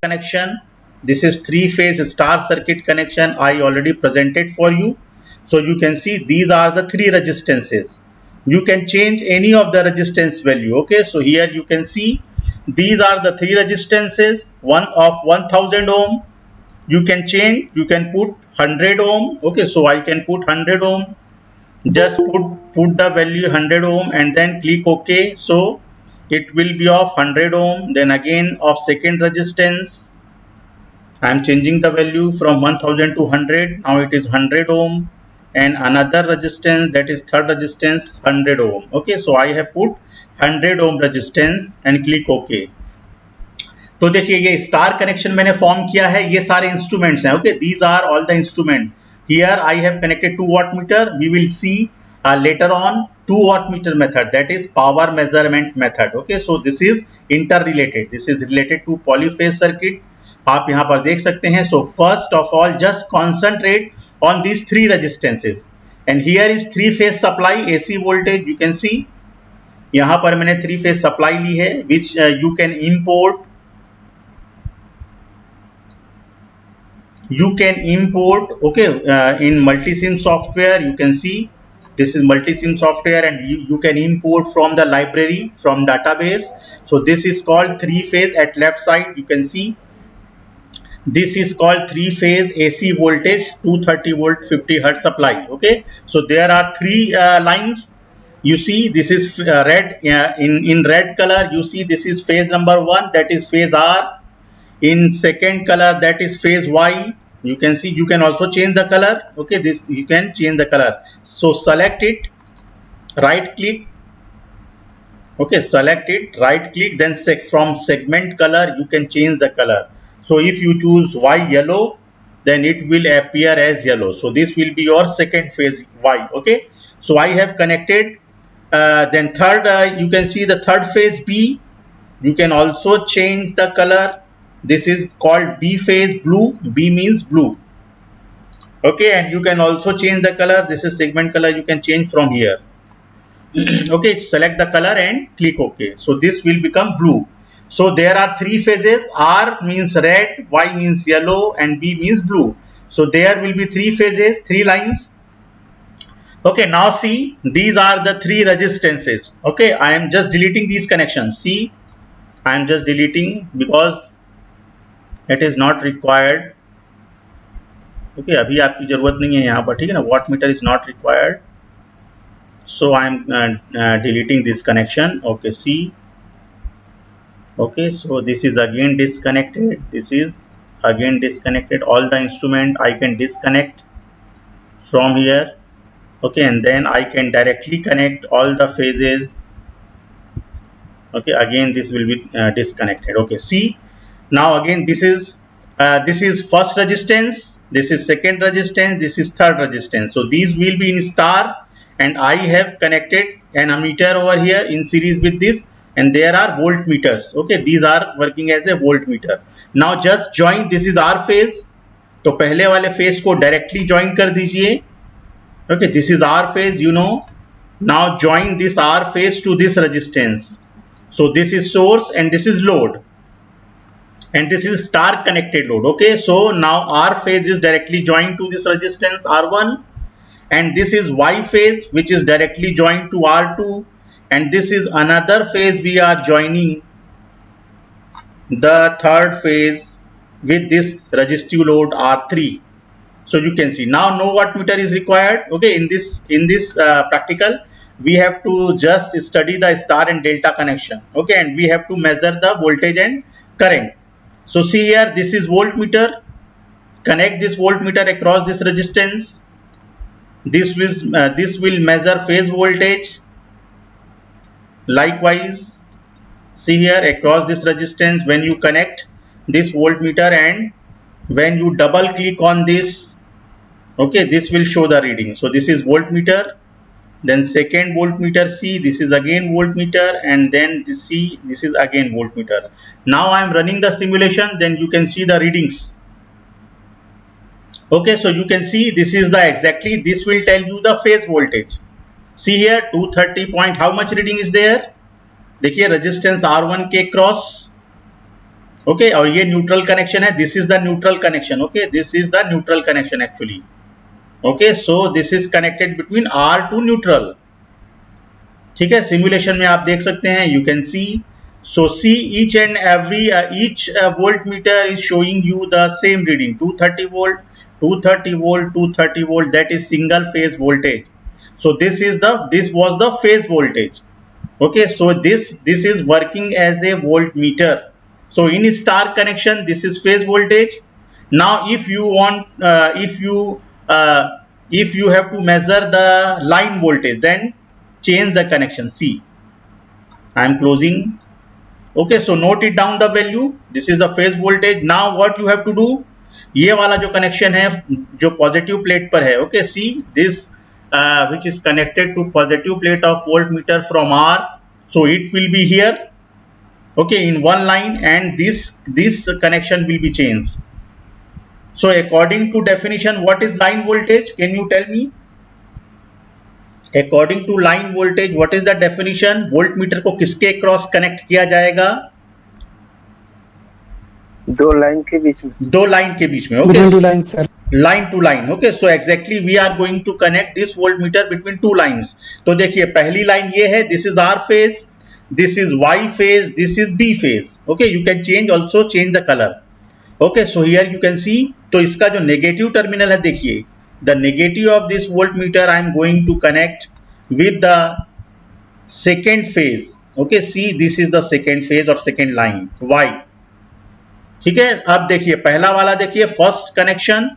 connection. This is three-phase star circuit connection. I already presented for you. So you can see these are the three resistances. You can change any of the resistance value. Okay, so here you can see these are the three resistances. One of 1000 ohm. You can change. You can put 100 ohm. Okay, so I can put 100 ohm. Just put the value 100 ohm and then click OK. So it will be of 100 ohm. Then again of second resistance, I am changing the value from 1000 to 100. Now it is 100 ohm, and another resistance, that is third resistance, 100 ohm. Okay, so I have put 100 ohm resistance and click OK. तो देखिए ये star connection मैंने form किया है. ये सारे instruments हैं. Okay, these are all the instrument. Here I have connected 2 watt meter. We will see later on 2 watt meter method, that is power measurement method. Okay, so this is interrelated. This is related to polyphase circuit. आप यहाँ पर देख सकते हैं. So first of all, just concentrate on these three resistances. And here is three phase supply AC voltage. You can see यहाँ पर मैंने three phase supply ली है, which you can import. You can import, okay, in multisim software. You can see this is multisim software, and you can import from the library, from database. So this is called three phase. At left side you can see this is called three phase AC voltage, 230 volt 50 hertz supply. Okay, so there are three lines. You see this is red, in red color. You see this is phase number 1, that is phase R. In second color, that is phase Y. You can see, you can also change the color. Okay, this you can change the color. So select it, right click. Okay, select it, right click, then from segment color you can change the color. So if you choose Y yellow, then it will appear as yellow. So this will be your second phase Y. Okay, so I have connected. Then third, you can see the third phase B. You can also change the color. This is called B phase blue. B means blue. Okay, and you can also change the color. This is segment color. You can change from here. Okay, select the color and click OK. So this will become blue. So there are three phases. R means red, Y means yellow, and B means blue. So there will be three phases, three lines. Okay, now see, these are the three resistances. Okay, I am just deleting these connections. See, I am just deleting because it is not required. Okay, अभी आपकी जरूरत नहीं है यहाँ पर, ठीक है ना. Watt meter is not required. So I am deleting this connection. Okay, see. Okay, so this is again disconnected. This is again disconnected. All the instrument I can disconnect from here. Okay, and then I can directly connect all the phases. Okay, again this will be disconnected. Okay, see. Now again this is first resistance, this is second resistance, this is third resistance. So these will be in star, and I have connected an ammeter over here in series with this, and there are voltmeters. Okay, these are working as a voltmeter. Now just join, this is R phase, तो पहले वाले phase को directly join कर दीजिए. Okay, this is R phase, you know. Now join this R phase to this resistance. So this is source and this is load, and this is star connected load. Okay, so now R phase is directly joined to this resistance R1, and this is Y phase which is directly joined to R2, and this is another phase we are joining the third phase with this resistive load R3. So you can see now no wattmeter is required. Okay, in this practical we have to just study the star and delta connection. Okay, and we have to measure the voltage and current. So see here, this is voltmeter. Connect this voltmeter across this resistance. This will measure phase voltage. Likewise, see here across this resistance, when you connect this voltmeter and when you double click on this, okay, this will show the reading. So this is voltmeter. Then second voltmeter, C, this is again voltmeter, and then this C, this is again voltmeter. Now I am running the simulation, then you can see the readings. Okay, so you can see this is the exactly, this will tell you the phase voltage. See here 230 point, how much reading is there? देखिए resistance R1 के cross. Okay और ये neutral connection है, this is the neutral connection, okay this is the neutral connection actually, okay so this is connected between R to neutral, ठीक है। Simulation में आप देख सकते हैं, you can see, so see each and every each voltmeter is showing you the same reading, 230 volt, 230 volt, 230 volt, that is single phase voltage. So this was the phase voltage, okay, so this is working as a voltmeter. So in star connection this is phase voltage. Now if you want if you have to measure the line voltage, then change the connection. See, I am closing. Okay, so note it down the value. This is the phase voltage. Now what you have to do, ये वाला जो connection है जो positive plate पर है, okay see this which is connected to positive plate of voltmeter from R, so it will be here, okay, in one line, and this connection will be changed. So according to definition, what is line voltage? Can you tell me? According to line voltage, what is the definition? Voltmeter को किसके cross connect किया जाएगा? दो line के बीच में, दो line के बीच में, okay, between two lines, sir. line to line, okay, so exactly we are going to connect this voltmeter between two lines. तो देखिए पहली लाइन ये है, this is R phase, this is Y phase, this is B phase, okay, you can change the color, okay, so here you can see, तो इसका जो negative terminal है, देखिए the negative of this voltmeter I am going to connect with the second phase, okay, see this is the second phase or second line Y, ठीक है। अब देखिए पहला वाला देखिए first connection,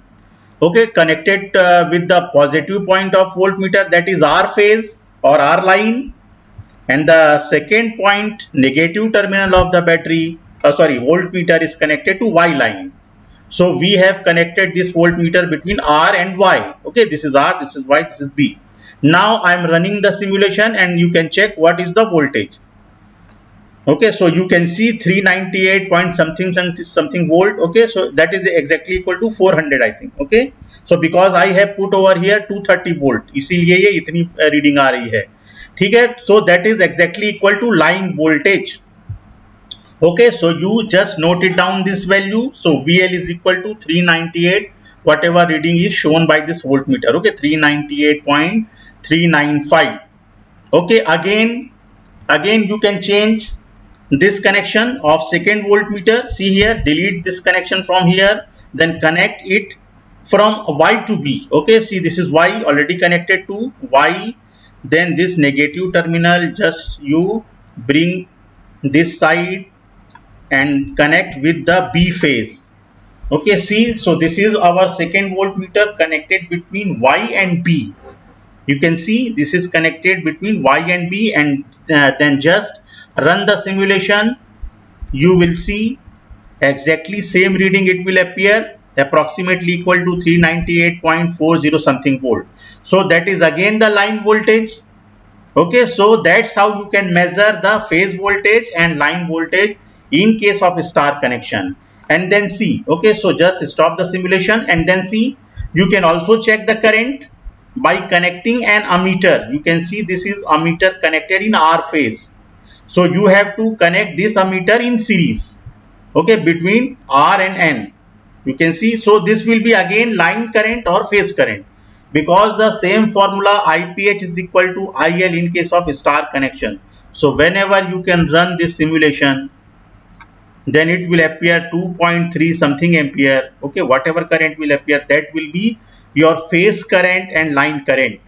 okay, connected with the positive point of voltmeter, that is R phase or R line, and the second point negative terminal of the battery voltmeter is connected to Y line. So we have connected this voltmeter between R and Y, okay, this is R, this is Y, this is B. Now I am running the simulation and you can check what is the voltage, okay, so you can see 398 point something volt, okay, so that is exactly equal to 400 I think, okay, so because I have put over here 230 volt, इसीलिए ये इतनी reading आ रही है, ठीक है, so that is exactly equal to line voltage. Okay, so you just note it down this value. So VL is equal to 398, whatever reading is shown by this voltmeter, okay, 398.395. okay, again you can change this connection of second voltmeter. See here, delete this connection from here, then connect it from Y to B, okay, see this is Y already connected to Y, then this negative terminal just you bring this side and connect with the B phase, okay, see, so this is our second voltmeter connected between Y and B, you can see this is connected between Y and B, and then just run the simulation, you will see exactly same reading, it will appear approximately equal to 398.40 something volt, so that is again the line voltage, okay, so that's how you can measure the phase voltage and line voltage in case of star connection. And then see, okay, so just stop the simulation and then see, you can also check the current by connecting an ammeter. You can see this is ammeter connected in R phase, so you have to connect this ammeter in series, okay, between R and N, you can see, so this will be again line current or phase current, because the same formula IPH is equal to IL in case of star connection. So whenever you can run this simulation, then it will appear 2.3 something ampere, okay, whatever current will appear, that will be your phase current and line current,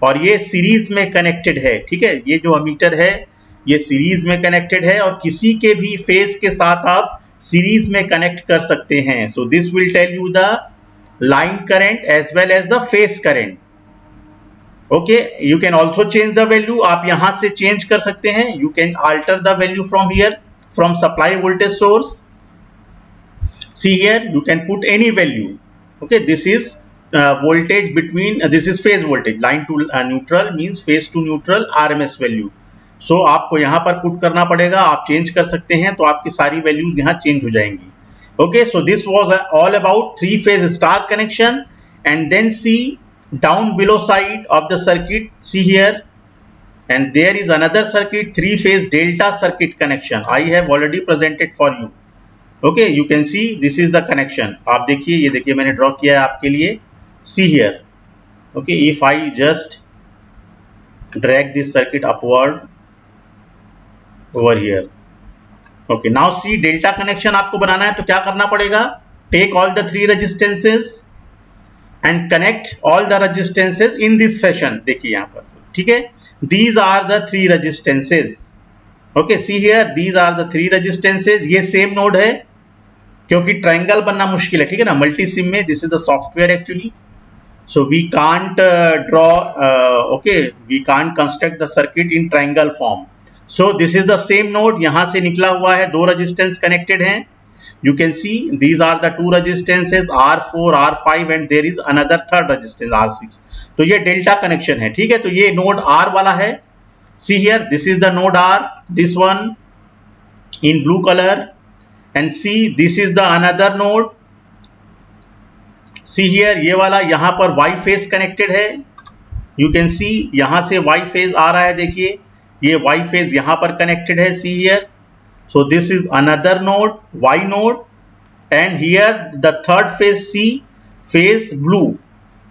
और ये series में connected है, ठीक है, ये जो ammeter है ये सीरीज में कनेक्टेड है, और किसी के भी फेज के साथ आप सीरीज में कनेक्ट कर सकते हैं. So this will tell you the line current as well as the phase current. Okay, you can also change the value. आप यहां से चेंज कर सकते हैं. You can alter the value from here, from supply voltage source. See here, you can put any value. Okay, this is voltage between this is phase voltage. Line to neutral means phase to neutral RMS value. So आपको यहाँ पर put करना पड़ेगा. आप change कर सकते हैं तो आपकी सारी वैल्यूज यहाँ चेंज हो जाएंगी. Okay, so this was all about three phase star connection. And then see down below side of the circuit, see here, and there is another circuit, three phase delta circuit connection. I have already presented for you. Okay, you can see this is the connection. आप देखिए, ये देखिए मैंने draw किया है आपके लिए। See here, okay, if I just drag this circuit upward over here. Okay, now see delta connection आपको बनाना है तो क्या करना पड़ेगा? Take all the 3 resistances and connect all the resistances in this fashion. देखिए यहाँ पर, ठीक है, these are the 3 resistances. Okay, see here, these are the 3 resistances. ये सेम नोड है क्योंकि ट्रायंगल बनना मुश्किल है, ठीक है ना, मल्टी सिम में। This is the software actually, so we can't draw okay, we can't construct the circuit in triangle form. So this is the same node, यहाँ से निकला हुआ है, 2 resistance connected हैं। You can see these are the 2 resistances R4, R5 and there is another third resistance R6। तो ये delta connection है, ठीक है। तो ये नोड R वाला है। See here, this is the node R, this one in blue color, and see this is the another node। C here, ये वाला यहाँ पर वाई फेज कनेक्टेड है। यू कैन सी यहाँ से वाई फेज आ रहा है, देखिए ये वाई फेज यहाँ पर कनेक्टेड है। See here, so this is another node, Y node, and here the third phase C phase blue,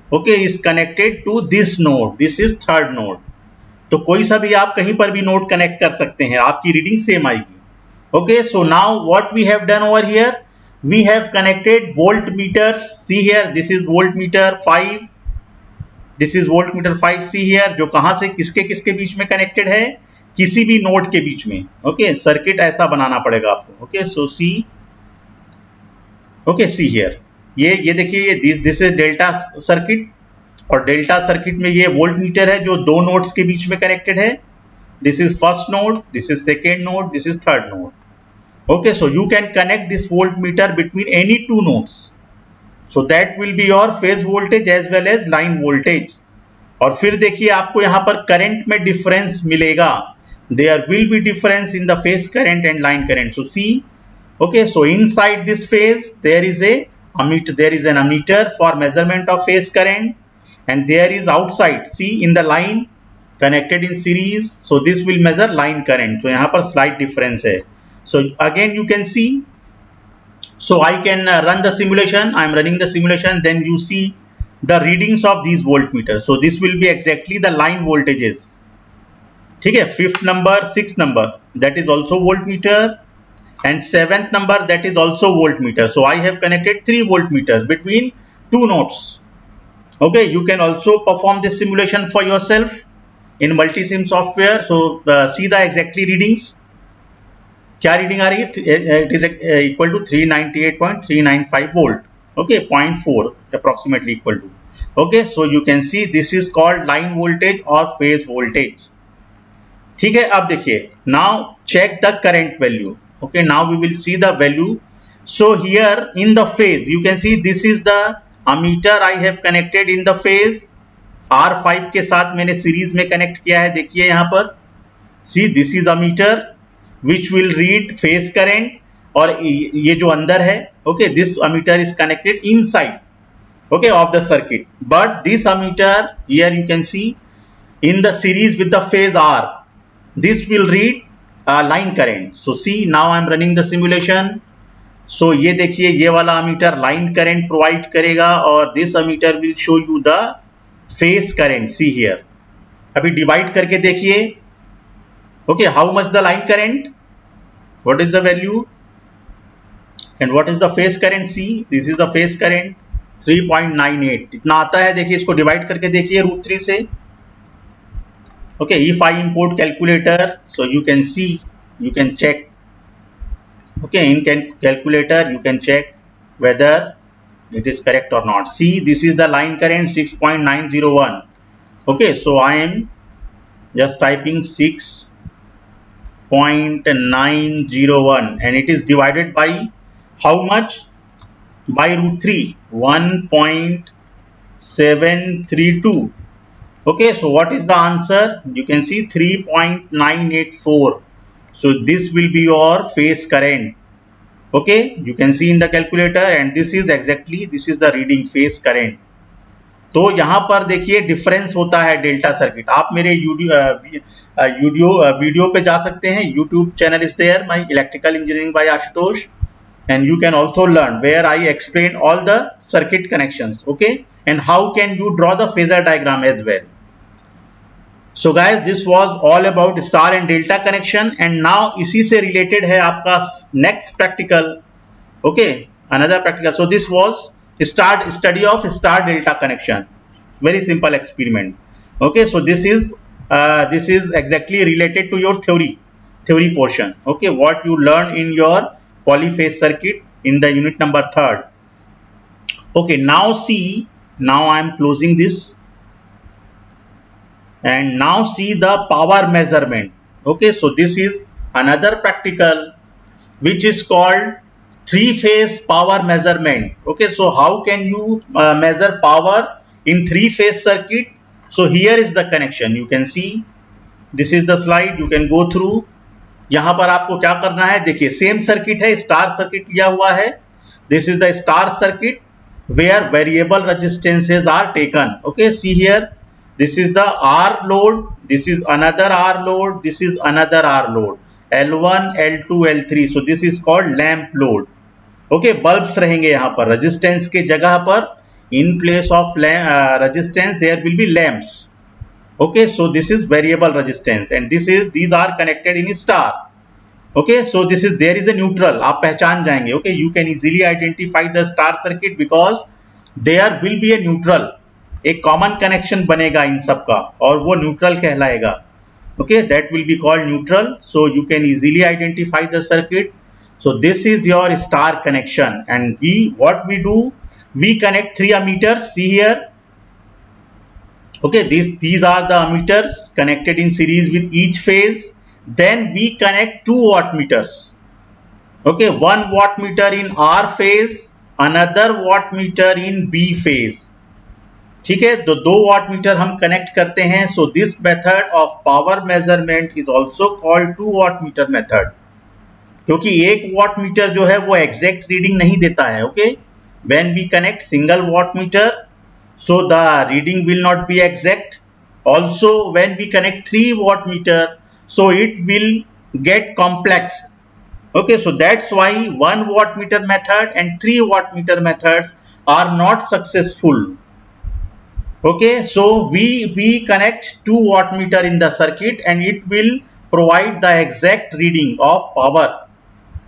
okay, is connected to this node, this is third node. तो कोई सा भी आप कहीं पर भी नोड कनेक्ट कर सकते हैं, आपकी रीडिंग सेम आएगी। Okay, so now what we have done over here, we have connected voltmeters। see here, this is voltmeter 5, this is voltmeter 5। see here, जो कहां से किसके किसके बीच में कनेक्टेड है, किसी भी नोड के बीच में। ओके, सर्किट ऐसा बनाना पड़ेगा आपको। Okay, so see, okay, see here, ये देखिए, ये दिस इज डेल्टा सर्किट, और डेल्टा सर्किट में ये वोल्टमीटर है जो 2 नोड्स के बीच में कनेक्टेड है। This is first node, this is second node, this is third node. Okay, so you can connect this voltmeter between any 2 nodes, so that will be your phase voltage as well as line voltage। और फिर देखिए आपको यहाँ पर current में difference मिलेगा, there will be difference in the phase current and line current। so see, okay, so inside this phase there is an ammeter for measurement of phase current, and there is outside, see, in the line connected in series, so this will measure line current। so यहाँ पर slight difference है। So again you can see, so I can run the simulation, I am running the simulation, then you see the readings of these voltmeters। so this will be exactly the line voltages, ठीक है। 5th number, 6th number, that is also voltmeter, and 7th number, that is also voltmeter। so I have connected 3 voltmeters between 2 nodes। okay, you can also perform this simulation for yourself in multisim software। so see the exactly readings, क्या reading आ रही है, it is equal to 398.395 volt, okay, 0.4 approximately equal to. Okay, so you can see this is called line voltage और phase voltage, ठीक है। अब देखिए, now check the current value. Okay, now we will see the value. So here in the phase you can see this is the ammeter I have connected in the phase, R5 के साथ मैंने series में connect किया है। देखिए यहाँ पर, सी this is ammeter which will read phase current, और ये जो अंदर है, okay, this ammeter is connected inside, okay, of the circuit, but this ammeter here you can see in the series with the phase R, this will read line current। so see, now I am running the simulation। so ये देखिए, ये वाला ammeter line current provide करेगा और this ammeter will show you the phase current। see here, अभी divide करके देखिए, okay, how much the line current, what is the value, and what is the phase current। see, this is the phase current 3.98 इतना आता है। देखिए, इसको divide करके देखिए √3 से। okay, if I import calculator, so you can see, you can check, okay, in calculator you can check whether it is correct or not। see, this is the line current 6.901। okay, so I am just typing 6.901 and it is divided by how much, by √3, 1.732। okay, so what is the answer, you can see 3.984। so this will be your phase current। okay, you can see in the calculator, and this is exactly, this is the reading phase current। तो यहाँ पर देखिए difference होता है delta circuit. आप मेरे video पे जा सकते हैं, YouTube channel is there, my electrical engineering by Ashutosh. and you can also learn where I explain all the circuit connections, okay, and how can you draw the phasor diagram as well. So guys, this was all about star and delta connection, and now इसी से related है आपका next practical, okay, another practical. So this was study of star delta connection, very simple experiment, okay. So this is exactly related to your theory portion, okay, what you learn in your polyphase circuit in the unit number 3rd. Okay, now see, now I am closing this, and now see the power measurement, okay. So this is another practical which is called 3-phase power measurement, okay. So how can you measure power in 3-phase circuit? So here is the connection, you can see, this is the slide, you can go through. यहाँ पर आपको क्या करना है, देखिए same circuit है, star circuit लिया हुआ है. This is the star circuit where variable resistances are taken, okay. See here, this is the R load, this is another R load, this is another R load, L1, L2, L3. So this is called lamp load, okay. Bulbs रहेंगे यहाँ पर, resistance के जगह पर in place of resistance there will be lamps, okay. So this is variable resistance, and these are connected in star, okay. So this is, there is a neutral, आप पहचान जाएंगे, okay. You can easily identify the star circuit because there will be a neutral, एक common connection बनेगा इन सब का, और वो neutral कहलाएगा, okay. That will be called neutral. So you can easily identify the circuit. So this is your star connection, and what we do, we connect 3 ammeters. See here, okay, these are the ammeters connected in series with each phase. Then we connect 2 wattmeters, okay. 1 wattmeter in R phase, another wattmeter in B phase, ठीक है. तो 2 wattmeter हम connect करते हैं. So this method of power measurement is also called 2 wattmeter method, क्योंकि 1 wattmeter जो है वो exact reading नहीं देता है, okay. When we connect single wattmeter, so the reading will not be exact. Also when we connect 3 wattmeter, so it will get complex, okay. So that's why 1 wattmeter method and 3 wattmeter methods are not successful, okay. So we connect 2 wattmeter in the circuit, and it will provide the exact reading of power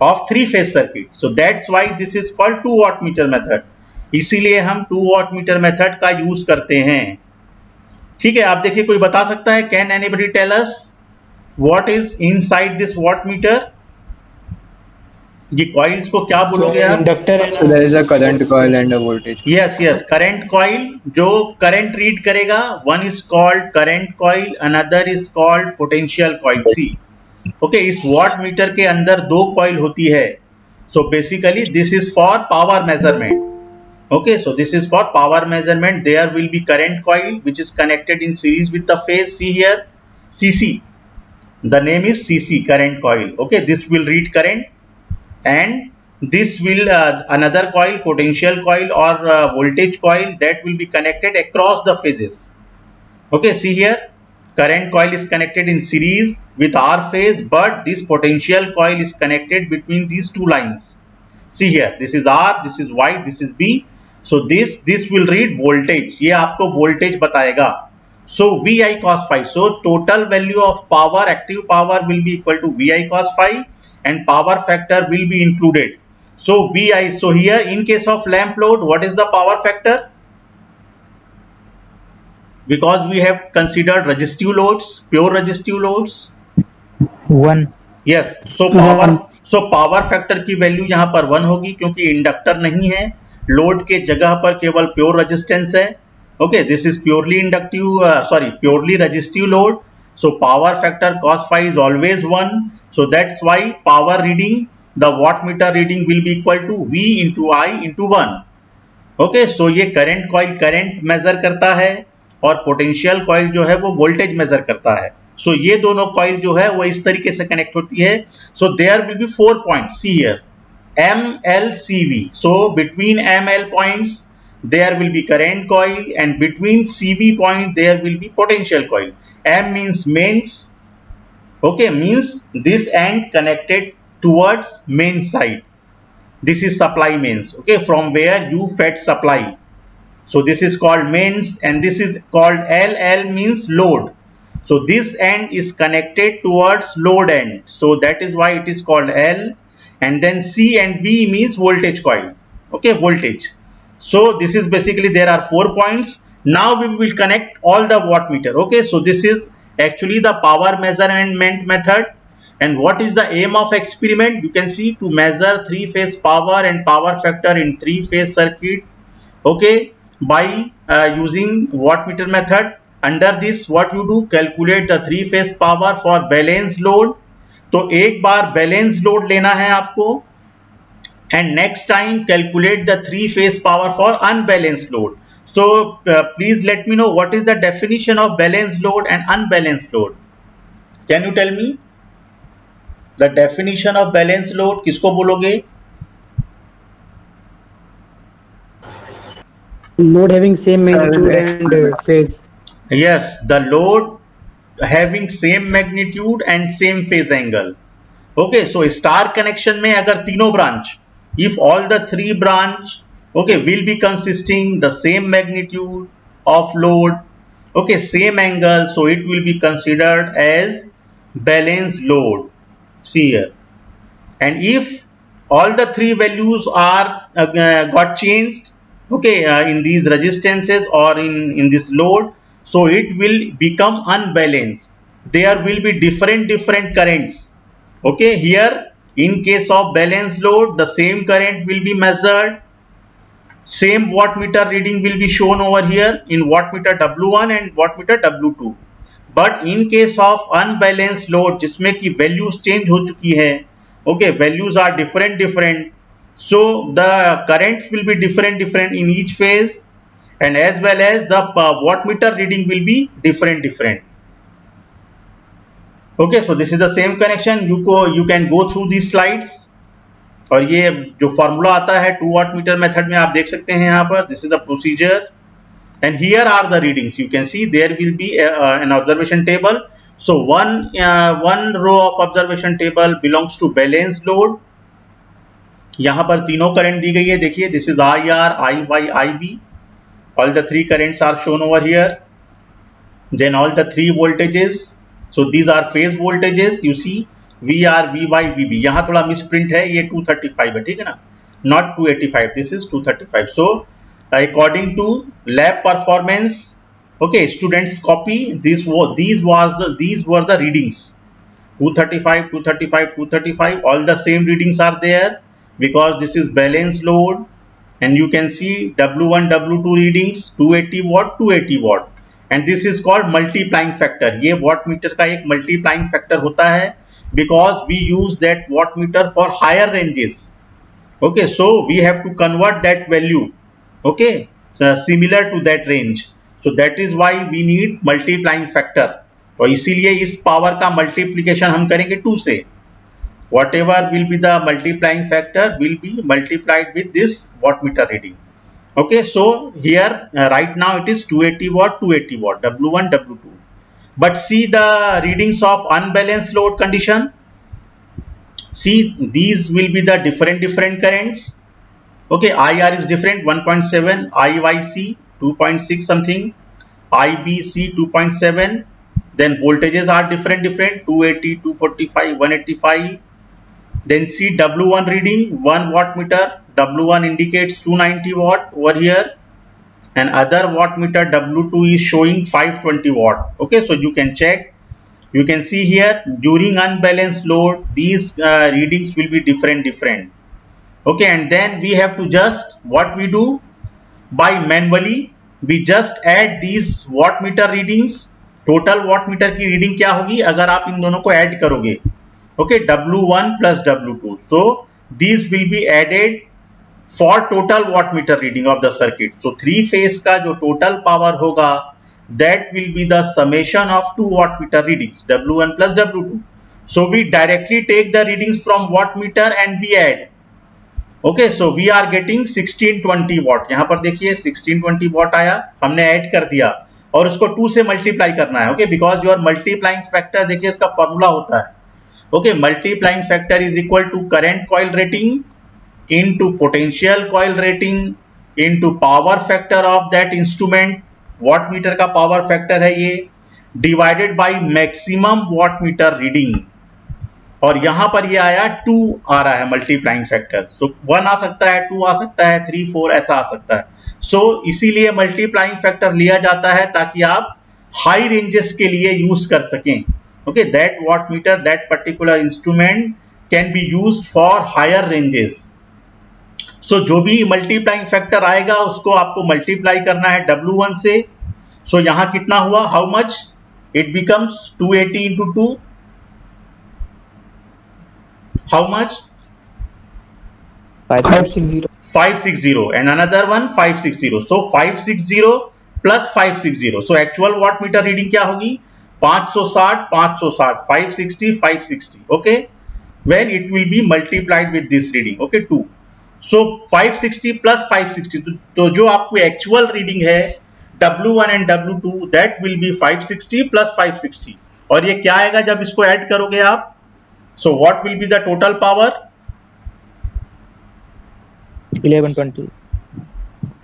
of 3-phase circuit. So that's why this is called 2 wattmeter method. इसीलिए हम 2 wattmeter method का use करते हैं, ठीक है. आप देखिए, कोई बता सकता है, can anybody tell us what is inside this wattmeter? ये कॉइल्स को क्या बोलोगे आप? इंडक्टर है. So there is a current coil and a voltage. Yes, current coil जो करंट रीड करेगा, one is called current coil, another is called potential coil. See, okay. इस wattmeter के अंदर 2 कॉइल होती है. So basically this is for power measurement, okay. So this is for power measurement. There will be current coil which is connected in series with the phase. See here, CC, the name is CC, current coil, okay. This will read current, and this will another coil, potential coil or voltage coil, that will be connected across the phases, okay. See here, current coil is connected in series with R phase, but this potential coil is connected between these 2 lines. See here, this is R, this is Y, this is B. So this will read voltage, ये आपको voltage बताएगा. So VI cos phi, so total value of power, active power will be equal to VI cos phi, and power factor will be included. So VI, so here in case of lamp load, what is the power factor? Because we have considered resistive loads, pure resistive loads, 1. yes. So power factor की value यहाँ पर 1 होगी, क्योंकि inductor नहीं है, load के जगह पर केवल प्योर रेजिस्टेंस है, okay. This is purely inductive, purely resistive load. So power factor cos phi is always 1. So that's why power reading, the wattmeter reading will be equal to V into I into 1, okay. So ये current coil current measure करता है, और potential coil जो है वो voltage measure करता है. सो ये दोनों कॉइल जो है वो इस तरीके से कनेक्ट होती है. So there will be 4 points. See here, MLCV. So between ML points there will be current coil, and between CV point there will be potential coil. M means mains, okay, means this end connected towards main side. this is supply mains, okay, from where you fed supply. So this is called mains, and this is called L. L means load. So this end is connected towards load end, so that is why it is called L. And then C and V means voltage coil, okay, voltage. So this is basically, there are 4 points. Now we will connect all the wattmeter, okay. So this is actually the power measurement method. And what is the aim of experiment? You can see, to measure 3-phase power and power factor in 3-phase circuit, okay, by using wattmeter method. Under this, what you do, calculate the 3-phase power for balanced load. तो एक बार balance load लेना है आपको, and next time calculate the 3-phase power for unbalanced load. So please let me know what is the definition of balanced load and unbalanced load. Can you tell me the definition of balanced load? किसको बोलोगे? Load having same magnitude and phase. Yes, the load having same magnitude and same phase angle. Okay, so star connection में अगर तीनों branch, if all the 3 branch, okay, will be consisting the same magnitude of load, okay, same angle, so it will be considered as balanced load. See here. And if all the 3 values are got changed, okay, in these resistances or in this load, so it will become unbalanced. There will be different currents, okay. Here in case of balanced load, the same current will be measured, same wattmeter reading will be shown over here in wattmeter W1 and wattmeter W2. But in case of unbalanced load, जिसमें की values change हो चुकी है, okay, values are different, so the currents will be different in each phase, and as well as the wattmeter reading will be different. Okay, so this is the same connection. You can go through these slides, और ये जो formula आता है 2 wattmeter method में आप देख सकते हैं यहाँ पर. This is the procedure, and here are the readings. You can see there will be an observation table. So one row of observation table belongs to balanced load. यहाँ पर तीनों करंट दी गई है, देखिए, this is IR, IY, IB. All the 3 currents are shown over here. Then all the 3 voltages. So these are phase voltages. You see VR, VY, VB. यहाँ थोड़ा misprint है, ये 235 है, ठीक है ना, not 285. This is 235. So according to lab performance, okay, students copy these were the readings. 235, 235, 235. All the same readings are there because this is balanced load. And you can see W1, W2 readings 280 watt, 280 watt. And this is called multiplying factor. ये wattmeter का एक multiplying factor होता है because we use that wattmeter for higher ranges. Okay, so we have to convert that value, okay, so similar to that range. So that is why we need multiplying factor. तो इसीलिए इस power का multiplication हम करेंगे 2 से. Whatever will be the multiplying factor will be multiplied with this wattmeter reading. Okay, so here right now it is 280 watt, 280 watt, W1, W2. But see the readings of unbalanced load condition. See, these will be the different currents. Okay, IR is different, 1.7, IYC 2.6 something, IBC 2.7. Then voltages are different, 280, 245, 185. Then see W1 reading, 1 wattmeter, W1 indicates 290 watt over here, and other wattmeter W2 is showing 520 watt. Okay, so you can check. You can see here during unbalanced load these readings will be different. Okay, and then we have to just, what we do, by manually we just add these wattmeter readings. Total wattmeter की reading क्या होगी अगर आप इन दोनों को add करोगे? Okay, W1 plus W2. So these will be added for total wattmeter reading of the circuit. So 3 phase का जो total power होगा, that will be the summation of 2 wattmeter readings, W1 plus W2. So we directly take the readings from wattmeter and we add. Okay, so we are getting 1620 watt. यहाँ पर देखिए 1620 watt आया, हमने add कर दिया और उसको 2 से मल्टीप्लाई करना है. Okay, because your multiplying factor, देखिए इसका फॉर्मूला होता है. Okay, multiplying factor is equal to current coil rating into potential coil rating into power factor of that instrument, watt meter का पावर फैक्टर है ये, divided by maximum watt meter reading, और यहां पर ये आया 2 आ रहा है मल्टीप्लाइंग फैक्टर। सो 1 आ सकता है, 2 आ सकता है, 3 4 ऐसा आ सकता है। सो इसीलिए मल्टीप्लाइंग फैक्टर लिया जाता है ताकि आप हाई रेंजेस के लिए यूज कर सकें। Okay, that watt meter, that particular instrument can be used for higher ranges. So जो भी मल्टीप्लाइंग फैक्टर आएगा उसको आपको मल्टीप्लाई करना है W1 से। सो यहां कितना हुआ, how much, it becomes 280 into 2, how much, 560. 560, and another one 560. So 560 plus 560, so actual watt meter reading क्या होगी, 560 560, 560 560. okay, when it will be multiplied with this reading, okay, 2. so 560 plus 560, तो जो आपको एक्चुअल रीडिंग है W1 and W2, that will be 560 plus 560, और ये क्या आएगा जब इसको ऐड करोगे आप, so what will be the total power, 1120.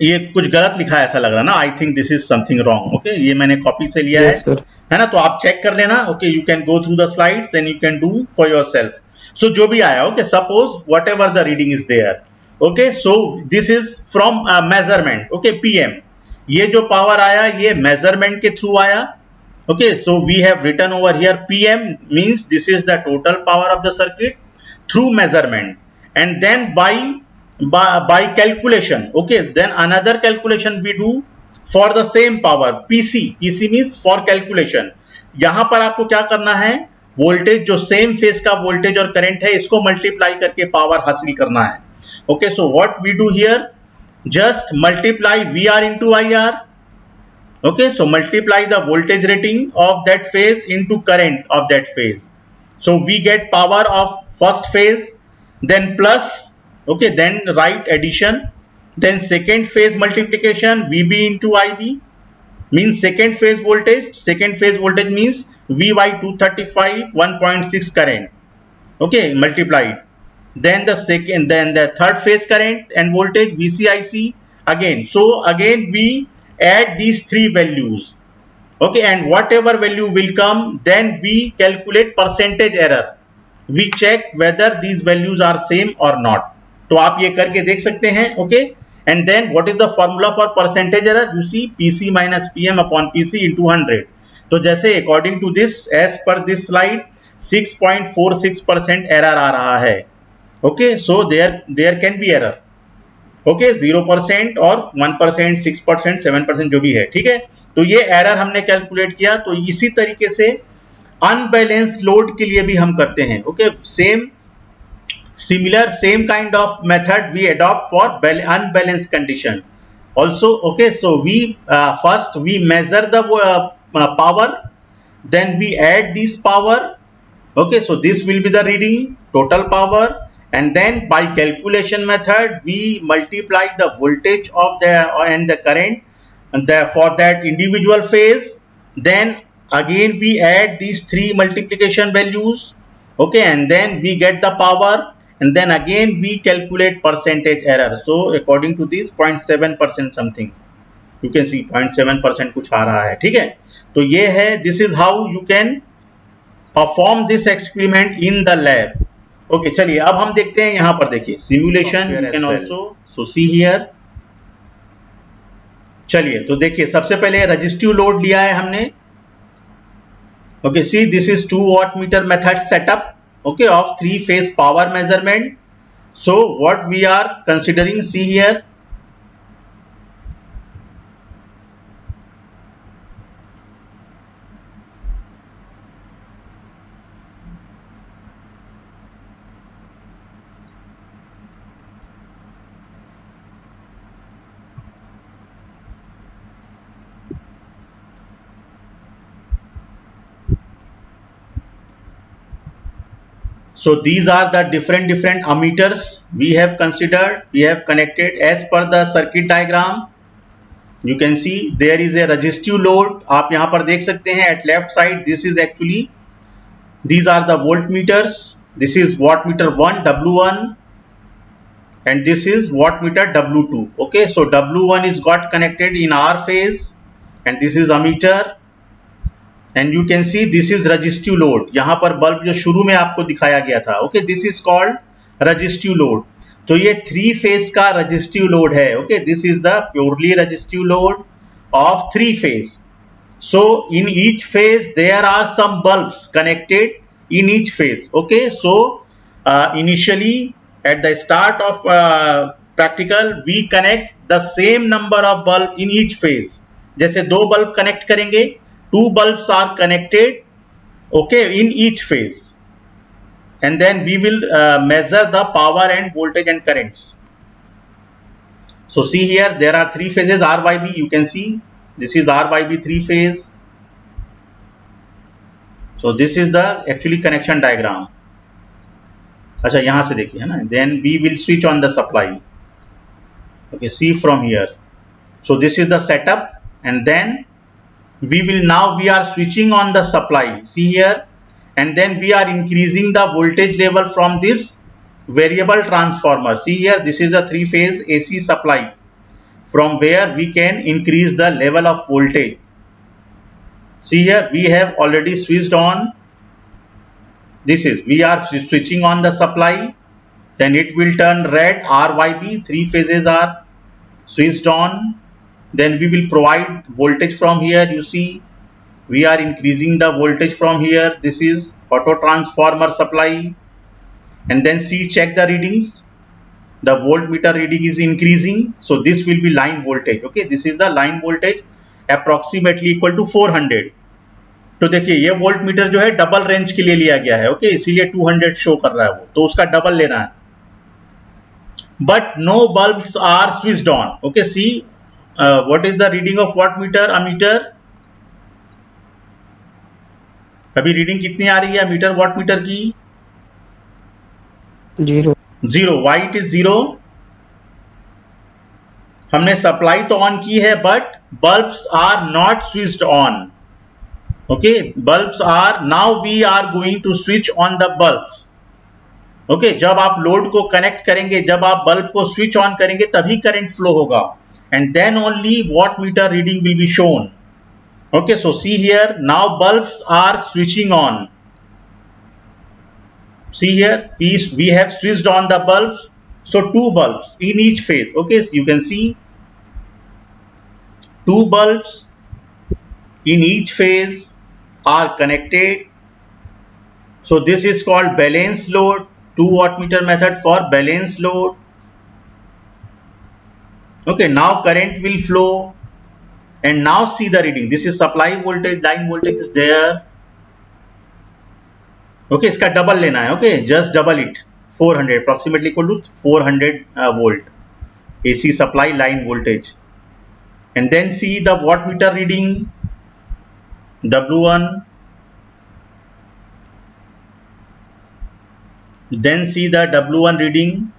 ये कुछ गलत लिखा है ऐसा लग रहा है ना, I think this is something wrong. Okay, ये मैंने कॉपी से लिया Yes, sir. है ना, तो आप चेक कर लेना। Okay, you can go through the slides and you can do for yourself. So जो भी आया, okay, suppose whatever the reading is there, okay, so this is from measurement, okay, PM, ये जो power आया ये measurement के through आया। Okay, so we have written over here PM means this is the total power of the circuit through measurement, and then by calculation, okay, then another calculation we do for the same power, PC means for calculation। यहां पर आपको क्या करना है, voltage जो same phase का voltage और current है इसको मल्टीप्लाई करके पावर हासिल करना है। Okay, so what we do here, just multiply VR into IR। okay, so multiply the voltage rating of that phase into current of that phase, so we get power of first phase, then plus, okay, then write addition, then second phase multiplication VB into IB means second phase voltage means V by 235 1.6 current, okay, multiplied, then the third phase current and voltage VCIC again. So again we add these three values, okay, and whatever value will come then we calculate percentage error, we check whether these values are same or not। तो आप ये करके देख सकते हैं। Okay, and then what is the formula for percentage error, you see PC minus PM upon PC into 100। तो जैसे according to this, as per this slide 6.46% error आ रहा है। Okay, so there can be error, okay, 0% और 1%, 6%, 7% जो भी है, ठीक है। तो ये एरर हमने कैलकुलेट किया। तो इसी तरीके से अनबैलेंस लोड के लिए भी हम करते हैं। Okay, same kind of method we adopt for unbalanced condition also। okay, so we first we measure the power, then we add this power, okay, so this will be the reading total power, and then by calculation method we multiply the voltage of the and the current and for that individual phase, then again we add these three multiplication values, okay, and then we get the power, and then again we calculate percentage error। so according to this 0.7% something, you can see 0.7% कुछ आ रहा है, ठीक है। तो ये है, this is how you can perform this experiment in the lab। Okay, चलिए अब हम देखते हैं, यहां पर देखिए simulation you can also so see here। चलिए तो देखिए, सबसे पहले रजिस्टिव लोड लिया है हमने। Okay, C this is 2 watt meter method setup, okay, of 3 phase power measurement। so what we are considering, see here, so these are the different ammeters we have considered, we have connected as per the circuit diagram। you can see there is a resistive load, आप यहां पर देख सकते हैं at left side, this is actually, these are the voltmeters, this is wattmeter 1 W1, and this is wattmeter W2. Okay, so W1 is got connected in R phase and this is ammeter, and you can see this is resistive load. यहाँ पर bulb जो शुरू में आपको दिखाया गया था, okay, this is called resistive load. तो ये 3 phase का resistive load है. Okay, this is the purely resistive load of 3 phase. So in each phase there are some bulbs connected in each phase. Okay, so initially at the start of practical we connect the same number of bulb in each phase. जैसे 2 bulb connect करेंगे, 2 bulbs are connected, okay, in each phase, and then we will measure the power and voltage and currents. So see here there are 3 phases RYB. You can see this is RYB 3 phase. So this is the actually connection diagram. अच्छा, यहाँ से देखिए, है ना. Then we will switch on the supply. Okay, see from here. So this is the setup, and then we are switching on the supply. See here, and then we are increasing the voltage level from this variable transformer. See here, this is a 3-phase AC supply from where we can increase the level of voltage. See here, we have already switched on. This is, we are switching on the supply, then it will turn red. RYB 3 phases are switched on. Then we will provide voltage from here. You see, we are increasing the voltage from here. This is auto transformer supply, and then see, check the readings. The voltmeter reading is increasing, so this will be line voltage. Okay, this is the line voltage approximately equal to 400. तो देखिए ये volt meter जो है double range के लिए लिया गया है. ओके, इसीलिए 200 शो कर रहा है वो, तो उसका डबल लेना है. But no bulbs are switched on. Okay, see what is the reading of watt meter ammeter. अभी रीडिंग कितनी आ रही है मीटर वॉट मीटर की? 0. Why it is 0? हमने सप्लाई तो ऑन की है but bulbs are not switched on. Okay, bulbs are, now we are going to switch on the bulbs. Okay, जब आप लोड को कनेक्ट करेंगे, जब आप बल्ब को स्विच ऑन करेंगे तभी करंट फ्लो होगा, and then only watt meter reading will be shown. Okay, so see here, now bulbs are switching on. See here, we have switched on the bulbs. So 2 bulbs in each phase. Okay, so you can see 2 bulbs in each phase are connected. So this is called balance load. 2 wattmeter method for balance load. Okay, now current will flow, and now see the reading. This is supply voltage, line voltage is there. Okay, इसका double लेना है. Okay, just double it. 400 approximately equal to 400 volt AC supply line voltage, and then see the wattmeter reading W1, then see the W1 reading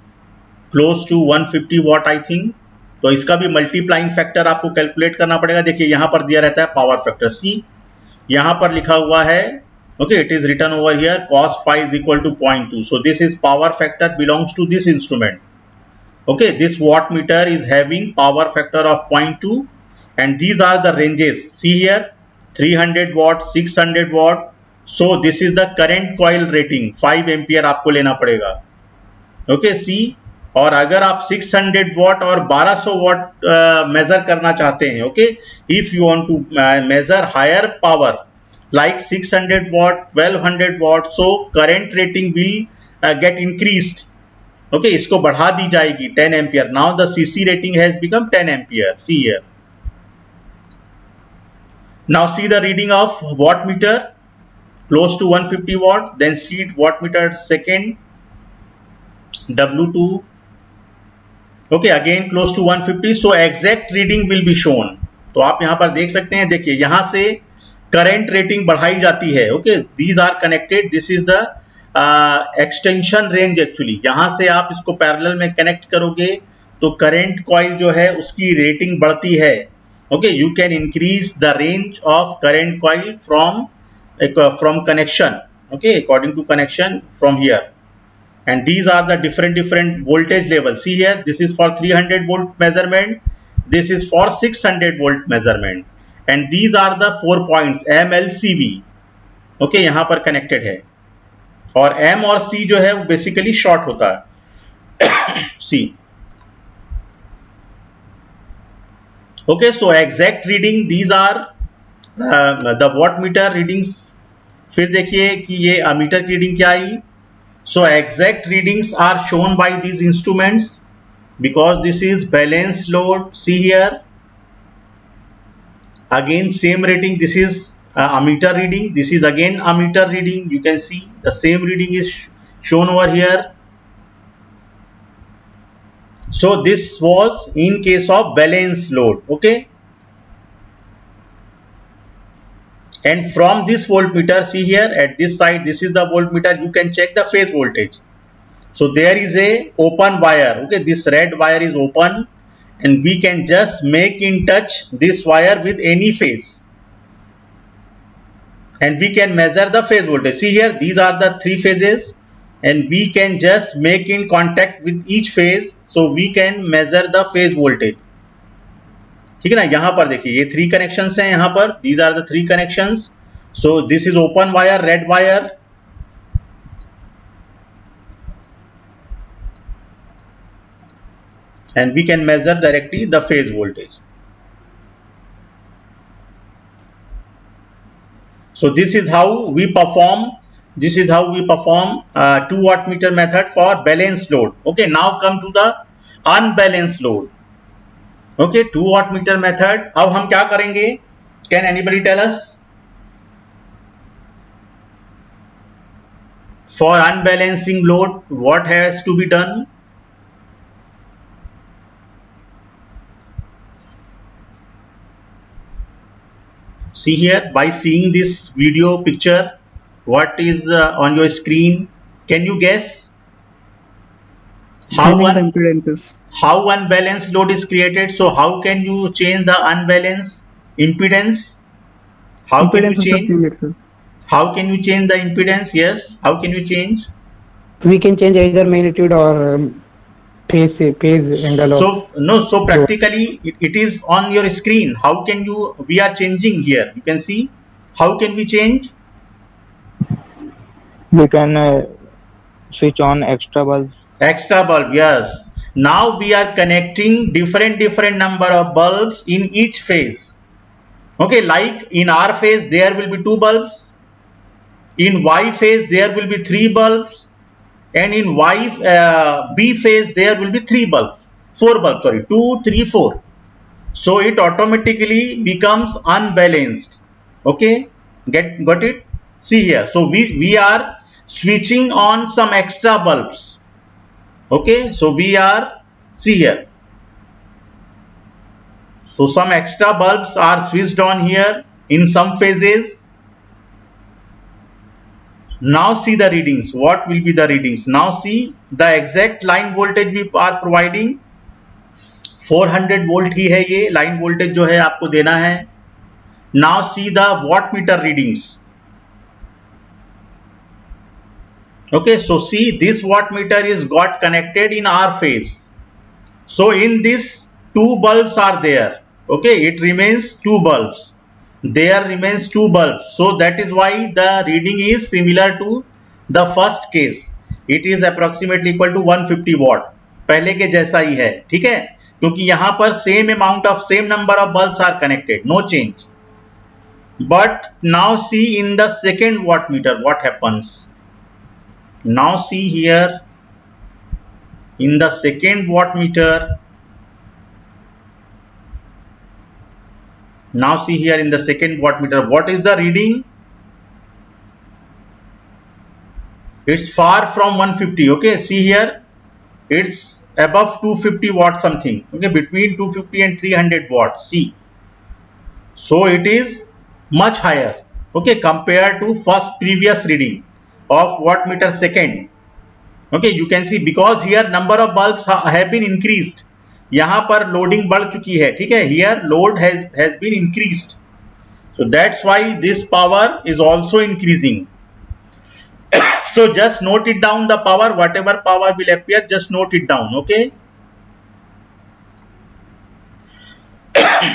close to 150 watt I think. तो इसका भी multiplying factor आपको calculate करना पड़ेगा. देखिए यहाँ पर दिया रहता है पावर फैक्टर. सी यहाँ पर लिखा हुआ है. Okay, it is written over here cos phi is equal to 0.2. So this is power factor belongs to this instrument. Okay, this wattmeter is having power factor of 0.2, and these are the ranges. See here, 300 watt, 600 watt. So this is the current coil rating. 5 ampere आपको लेना पड़ेगा. Okay, सी, और अगर आप 600 watt और 1200 watt major करना चाहते हैं, okay, if you want to measure higher power like 600 watt, 1200 watt, so current rating will get increased. Okay, इसको बढ़ा दी जाएगी 10 ampere. Now the CC rating has become 10 ampere. See here. Now see the reading of wattmeter close to 150 watt. Then see wattmeter second W2. Okay, again close to 150. So exact reading will be shown. तो आप यहाँ पर देख सकते हैं. देखिए यहाँ से करंट रेटिंग बढ़ाई जाती है. Okay, these are connected. This is the extension range. Actually यहाँ से आप इसको पैरेलल में कनेक्ट करोगे तो करंट कॉइल जो है उसकी रेटिंग बढ़ती है. Okay, you can increase the range of current coil from connection. Okay, according to connection from here, and these are the different voltage levels. See here, this is for 300 volt measurement, this is for 600 volt measurement, and these are the 4 points M, L, C, V. Okay, यहाँ पर connected है, और M और C जो है वो basically short होता है. C. Okay, so exact reading, these are the wattmeter readings. फिर देखिए कि ये ammeter की रीडिंग क्या आई. So exact readings are shown by these instruments because this is balanced load. See here, again same reading, this is ammeter reading, this is again ammeter reading. You can see the same reading is shown over here. So this was in case of balanced load. Okay, and from this voltmeter, see here at this side, this is the voltmeter, you can check the phase voltage. So there is a open wire. Okay, this red wire is open, and we can just make in touch this wire with any phase, and we can measure the phase voltage. See here, these are the 3 phases, and we can just make in contact with each phase, so we can measure the phase voltage. ठीक है ना. यहाँ पर देखिए ये 3 connections हैं यहाँ पर. These are the 3 connections. So this is open wire, red wire, and we can measure directly the phase voltage. So this is how we perform. This is how we perform 2 wattmeter method for balanced load. Okay, now come to the unbalanced load. Okay, 2 wattmeter method. अब हम क्या करेंगे? Can anybody tell us? For unbalancing load, what has to be done? See here, by seeing this video picture, what is on your screen? Can you guess? How unbalanced load is created? So how can you change the unbalanced impedance? How can you change? How can you change the impedance? Yes, how can you change? We can change either magnitude or phase angle. So practically it is on your screen. How can you? We are changing here. You can see. How can we change? We can switch on extra bulbs. Extra bulb, yes. Now we are connecting different number of bulbs in each phase. Okay, like in R phase there will be 2 bulbs, in Y phase there will be 3 bulbs, and in B phase there will be 4 bulbs, sorry, 2, 3, 4. So it automatically becomes unbalanced. Okay, got it? See here, so we are switching on some extra bulbs. Okay, so we are, see here, so some extra bulbs are switched on here in some phases. Now see the readings. What will be the readings? Now see the exact line voltage we are providing. 400 volt ही है ये line voltage जो है आपको देना है. Now see the wattmeter readings. Okay, so see this wattmeter is got connected in R phase. So in this 2 bulbs are there. Okay, it remains 2 bulbs. There remains 2 bulbs. So that is why the reading is similar to the first case. It is approximately equal to 150 watt. पहले के जैसा ही है, ठीक है? क्योंकि यहाँ पर same amount of same number of bulbs are connected. No change. But now see in the second wattmeter what happens. Now see here in the second wattmeter. Now see here in the second wattmeter, what is the reading? It's far from 150. Okay, see here, it's above 250 watt something. Okay, between 250 and 300 watt. See, so it is much higher. Okay, compared to previous reading of wattmeter second. Okay, you can see because here number of bulbs have been increased. यहाँ पर loading बढ़ चुकी है, ठीक है? Here load has been increased. So that's why this power is also increasing. So just note it down, the power, whatever power will appear, just note it down. Okay.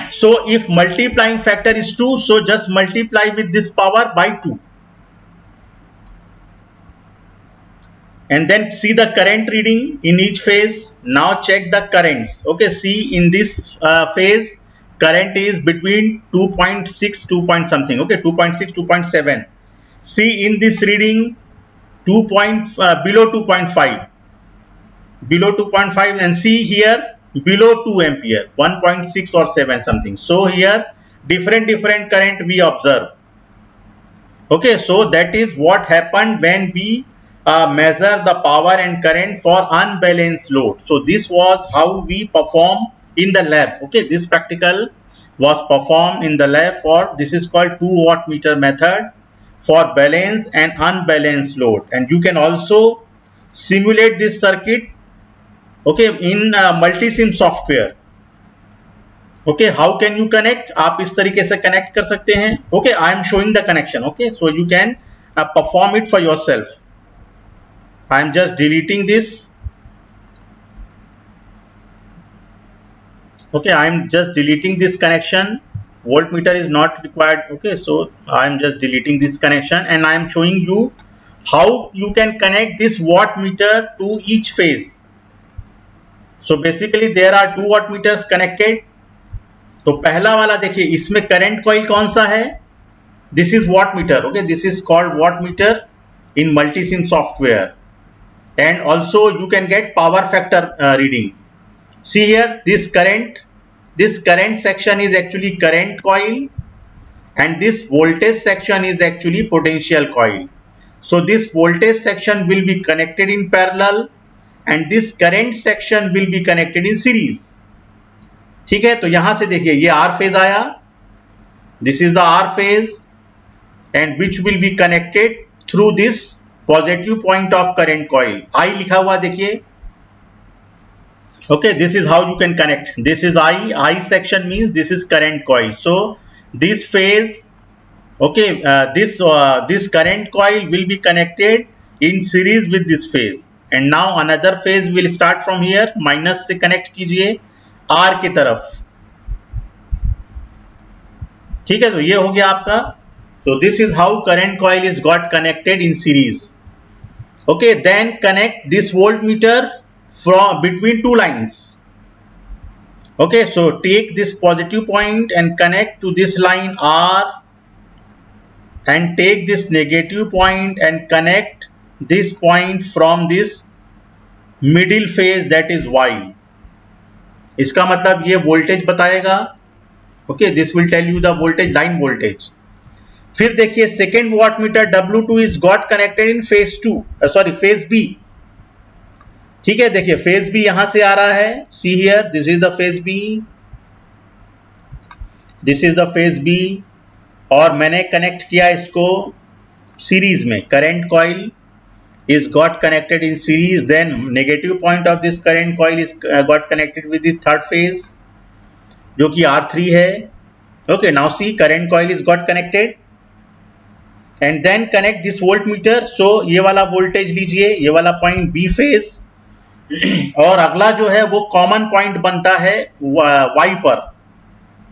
So if multiplying factor is 2, so just multiply with this power by 2. And then see the current reading in each phase. Now check the currents. Okay, see in this phase, current is between 2.6, 2 point something. Okay, 2.6, 2.7. See in this reading, below 2.5. Below 2.5, and see here below 2 ampere, 1.6 or 7 something. So here different current we observe. Okay, so that is what happened when we measure the power and current for unbalanced load. So this was how we perform in the lab. Okay, this practical was performed in the lab for, this is called 2 watt meter method for balanced and unbalanced load. And you can also simulate this circuit, okay, in multisim software. Okay, how can you connect? आप इस तरीके से connect कर सकते हैं. Okay, I am showing the connection. Okay, so you can perform it for yourself. I am just deleting this. Okay, I am just deleting this connection. Voltmeter is not required. Okay, so I am just deleting this connection, and I am showing you how you can connect this watt meter to each phase. So basically there are 2 watt meters connected. तो पहला वाला देखिए, इसमें current coil कौन सा है? This is watt meter. Okay, this is called watt meter in Multisim software. And also you can get power factor reading. See here, this current section is actually current coil, and this voltage section is actually potential coil. So this voltage section will be connected in parallel, and this current section will be connected in series. ठीक है, तो यहां से देखिए ये R phase आया, this is the R phase, and which will be connected through this positive point of current coil. I लिखा हुआ देखिए. Okay, this is how you can connect. This is I section means this is current coil. So this phase, okay, this current coil will be connected in series with this phase, and now another phase will start from here. Minus से connect कीजिए R की तरफ. ठीक है, तो ये हो गया आपका. So this is how current coil is got connected in series. Okay, then connect this voltmeter from between 2 lines. Okay, so take this positive point and connect to this line R, and take this negative point and connect this point from this middle phase, that is Y. इसका मतलब ये voltage बताएगा. Okay, this will tell you the voltage, line voltage. फिर देखिए second watt meter W2 is got connected in phase 2, sorry phase B. ठीक है, देखिए phase B यहां से आ रहा है. See here, this is the phase B, this is the phase B, और मैंने कनेक्ट किया इसको सीरीज में. Current coil is got connected in series. Then negative point of this current coil is got connected with the third phase, जो कि R3 है. Okay, now see current coil is got connected, and then connect this voltmeter. So ये वाला voltage लीजिए, ये वाला point B phase, और अगला जो है वो कॉमन पॉइंट बनता है Y पर.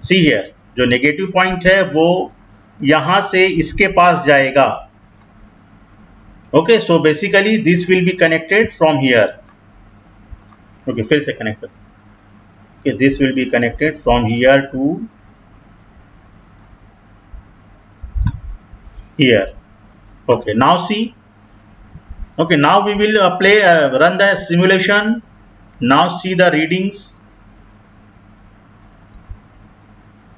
सी हियर, जो नेगेटिव पॉइंट है वो यहां से इसके पास जाएगा. Okay, so basically this will be connected from here. Okay, फिर से connect. Okay, this will be connected from here to here. Okay, now see. Okay, now we will run the simulation. Now see the readings.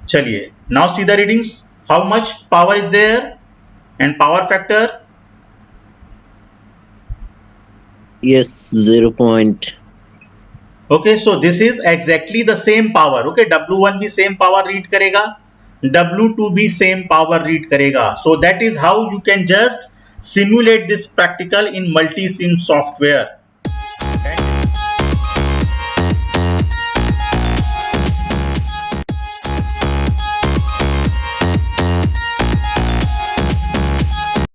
चलिए, now see the readings. How much power is there and power factor? Yes, 0 point. Okay, so this is exactly the same power. Okay, W1 भी same power read करेगा, W2 भी same power read करेगा. So that is how you can just simulate this practical in multisim software.